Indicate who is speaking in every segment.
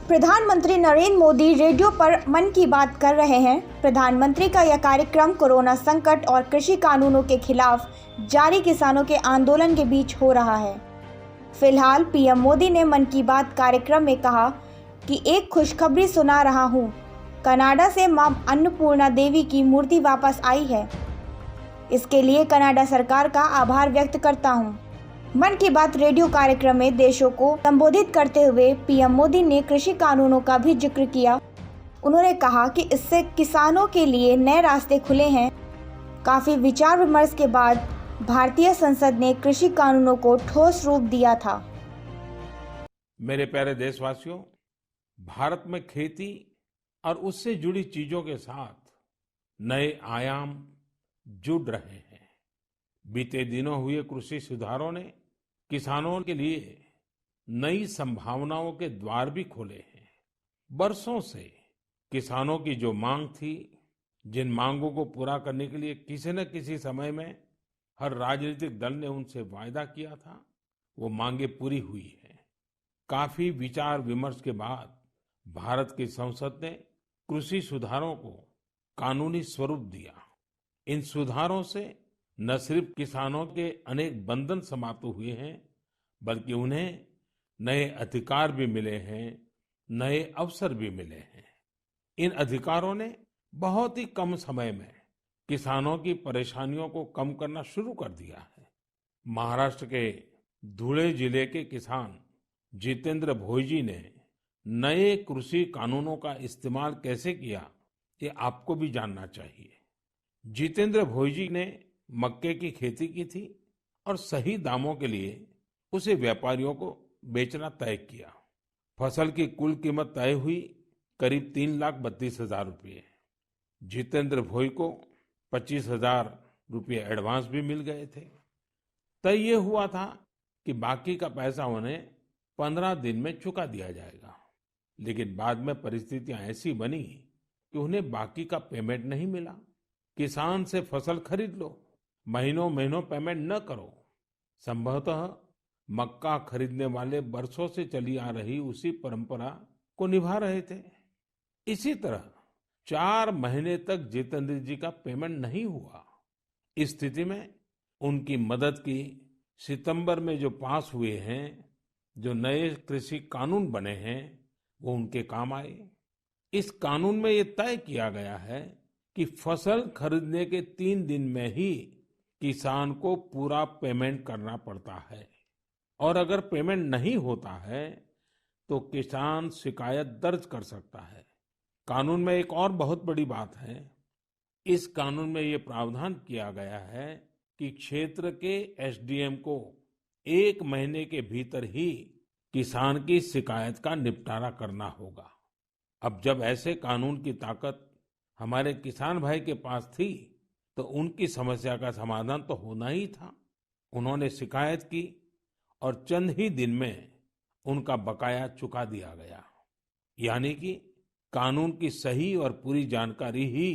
Speaker 1: प्रधानमंत्री नरेंद्र मोदी रेडियो पर मन की बात कर रहे हैं। प्रधानमंत्री का यह कार्यक्रम कोरोना संकट और कृषि कानूनों के खिलाफ जारी किसानों के आंदोलन के बीच हो रहा है। फिलहाल पीएम मोदी ने मन की बात कार्यक्रम में कहा कि एक खुशखबरी सुना रहा हूं। कनाडा से मां अन्नपूर्णा देवी की मूर्ति वापस आई है। इसके लिए कनाडा सरकार का आभार व्यक्त करता हूं। मन की बात रेडियो कार्यक्रम में देशों को संबोधित करते हुए पीएम मोदी ने कृषि कानूनों का भी जिक्र किया। उन्होंने कहा कि इससे किसानों के लिए नए रास्ते खुले हैं। काफी विचार विमर्श के बाद भारतीय संसद ने कृषि कानूनों को ठोस रूप दिया था।
Speaker 2: मेरे प्यारे देशवासियों, भारत में खेती और उससे जुड़ी चीजों के साथ नए आयाम जुड़ रहे हैं। बीते दिनों हुए कृषि सुधारों ने किसानों के लिए नई संभावनाओं के द्वार भी खोले हैं। बरसों से किसानों की जो मांग थी, जिन मांगों को पूरा करने के लिए किसी न किसी समय में हर राजनीतिक दल ने उनसे वायदा किया था, वो मांगे पूरी हुई है। काफी विचार विमर्श के बाद भारत की संसद ने कृषि सुधारों को कानूनी स्वरूप दिया। इन सुधारों से न सिर्फ किसानों के अनेक बंधन समाप्त हुए हैं, बल्कि उन्हें नए अधिकार भी मिले हैं, नए अवसर भी मिले हैं। इन अधिकारों ने बहुत ही कम समय में किसानों की परेशानियों को कम करना शुरू कर दिया है। महाराष्ट्र के धुले जिले के किसान जितेंद्र भोईजी ने नए कृषि कानूनों का इस्तेमाल कैसे किया, ये आपको भी जानना चाहिए। जितेंद्र भोईजी ने मक्के की खेती की थी और सही दामों के लिए उसे व्यापारियों को बेचना तय किया। फसल की कुल कीमत तय हुई करीब 3,32,000 रुपये। जितेंद्र भोई को 25,000 रुपये एडवांस भी मिल गए थे। तय ये हुआ था कि बाकी का पैसा उन्हें 15 दिन में चुका दिया जाएगा, लेकिन बाद में परिस्थितियां ऐसी बनी कि उन्हें बाकी का पेमेंट नहीं मिला। किसान से फसल खरीद लो, महीनों महीनों पेमेंट न करो। संभवतः मक्का खरीदने वाले बरसों से चली आ रही उसी परंपरा को निभा रहे थे। इसी तरह 4 महीने तक जितेंद्र जी का पेमेंट नहीं हुआ। इस स्थिति में उनकी मदद की सितंबर में जो पास हुए हैं, जो नए कृषि कानून बने हैं, वो उनके काम आए। इस कानून में ये तय किया गया है कि फसल खरीदने के 3 दिन में ही किसान को पूरा पेमेंट करना पड़ता है, और अगर पेमेंट नहीं होता है तो किसान शिकायत दर्ज कर सकता है। कानून में एक और बहुत बड़ी बात है। इस कानून में ये प्रावधान किया गया है कि क्षेत्र के एसडीएम को 1 महीने के भीतर ही किसान की शिकायत का निपटारा करना होगा। अब जब ऐसे कानून की ताकत हमारे किसान भाई के पास थी, तो उनकी समस्या का समाधान तो होना ही था। उन्होंने शिकायत की और चंद ही दिन में उनका बकाया चुका दिया गया। यानी कि कानून की सही और पूरी जानकारी ही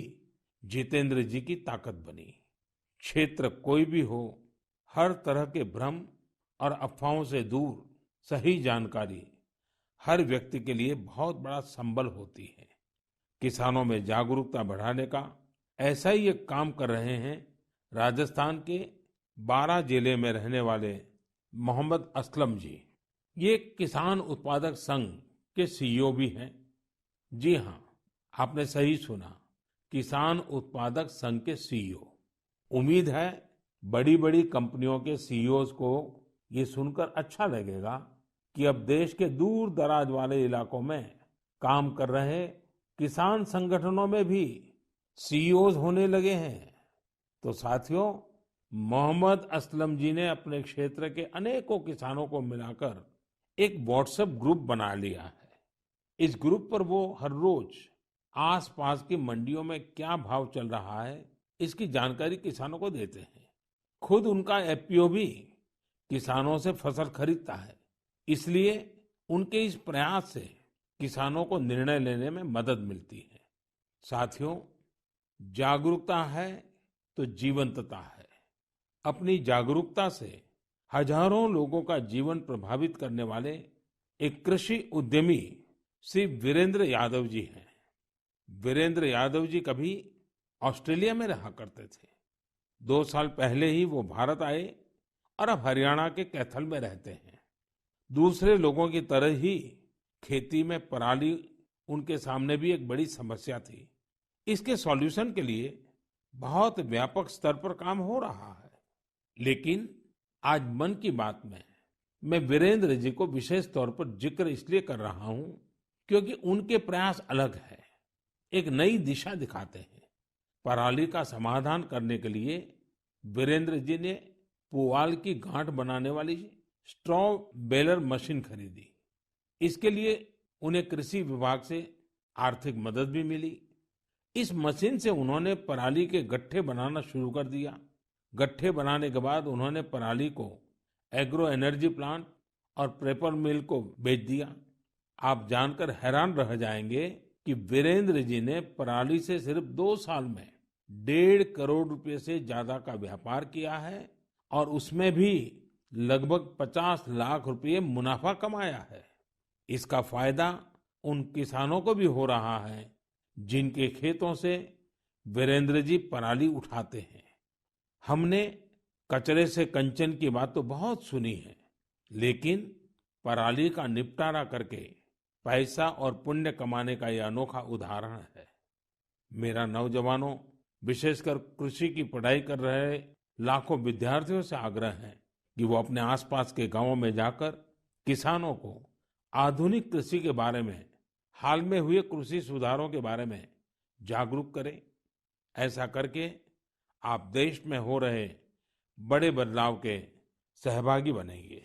Speaker 2: जितेंद्र जी की ताकत बनी। क्षेत्र कोई भी हो, हर तरह के भ्रम और अफवाहों से दूर सही जानकारी हर व्यक्ति के लिए बहुत बड़ा संबल होती है। किसानों में जागरूकता बढ़ाने का ऐसा ही एक काम कर रहे हैं राजस्थान के 12 जिले में रहने वाले मोहम्मद असलम जी। ये किसान उत्पादक संघ के सीईओ भी हैं। जी हाँ, आपने सही सुना, किसान उत्पादक संघ के सीईओ। उम्मीद है बड़ी बड़ी कंपनियों के सीईओज को ये सुनकर अच्छा लगेगा कि अब देश के दूर दराज वाले इलाकों में काम कर रहे किसान संगठनों में भी सीईओज होने लगे हैं। तो साथियों, मोहम्मद असलम जी ने अपने क्षेत्र के अनेकों किसानों को मिलाकर एक व्हाट्सएप ग्रुप बना लिया है। इस ग्रुप पर वो हर रोज आसपास की मंडियों में क्या भाव चल रहा है, इसकी जानकारी किसानों को देते हैं। खुद उनका एफपीओ भी किसानों से फसल खरीदता है। इसलिए उनके इस प्रयास से किसानों को निर्णय लेने में मदद मिलती है। साथियों, जागरूकता है तो जीवंतता है। अपनी जागरूकता से हजारों लोगों का जीवन प्रभावित करने वाले एक कृषि उद्यमी श्री वीरेंद्र यादव जी हैं। वीरेंद्र यादव जी कभी ऑस्ट्रेलिया में रहा करते थे। 2 साल पहले ही वो भारत आए और अब हरियाणा के कैथल में रहते हैं। दूसरे लोगों की तरह ही खेती में पराली उनके सामने भी एक बड़ी समस्या थी। इसके सॉल्यूशन के लिए बहुत व्यापक स्तर पर काम हो रहा है। लेकिन आज मन की बात में मैं वीरेंद्र जी को विशेष तौर पर जिक्र इसलिए कर रहा हूं क्योंकि उनके प्रयास अलग है, एक नई दिशा दिखाते हैं। पराली का समाधान करने के लिए वीरेंद्र जी ने पुआल की गांठ बनाने वाली स्ट्रॉ बेलर मशीन खरीदी। इसके लिए उन्हें कृषि विभाग से आर्थिक मदद भी मिली। इस मशीन से उन्होंने पराली के गट्ठे बनाना शुरू कर दिया। गट्ठे बनाने के बाद उन्होंने पराली को एग्रो एनर्जी प्लांट और पेपर मिल को बेच दिया। आप जानकर हैरान रह जाएंगे कि वीरेंद्र जी ने पराली से सिर्फ 2 साल में 1.5 करोड़ रुपए से ज्यादा का व्यापार किया है और उसमें भी लगभग 50 लाख रुपए मुनाफा कमाया है। इसका फायदा उन किसानों को भी हो रहा है जिनके खेतों से वीरेंद्र जी पराली उठाते हैं। हमने कचरे से कंचन की बात तो बहुत सुनी है, लेकिन पराली का निपटारा करके पैसा और पुण्य कमाने का यह अनोखा उदाहरण है। मेरा नौजवानों, विशेषकर कृषि की पढ़ाई कर रहे लाखों विद्यार्थियों से आग्रह है कि वो अपने आसपास के गांवों में जाकर किसानों को आधुनिक कृषि के बारे में, हाल में हुए कृषि सुधारों के बारे में जागरूक करें। ऐसा करके आप देश में हो रहे बड़े बदलाव के सहभागी बनेंगे।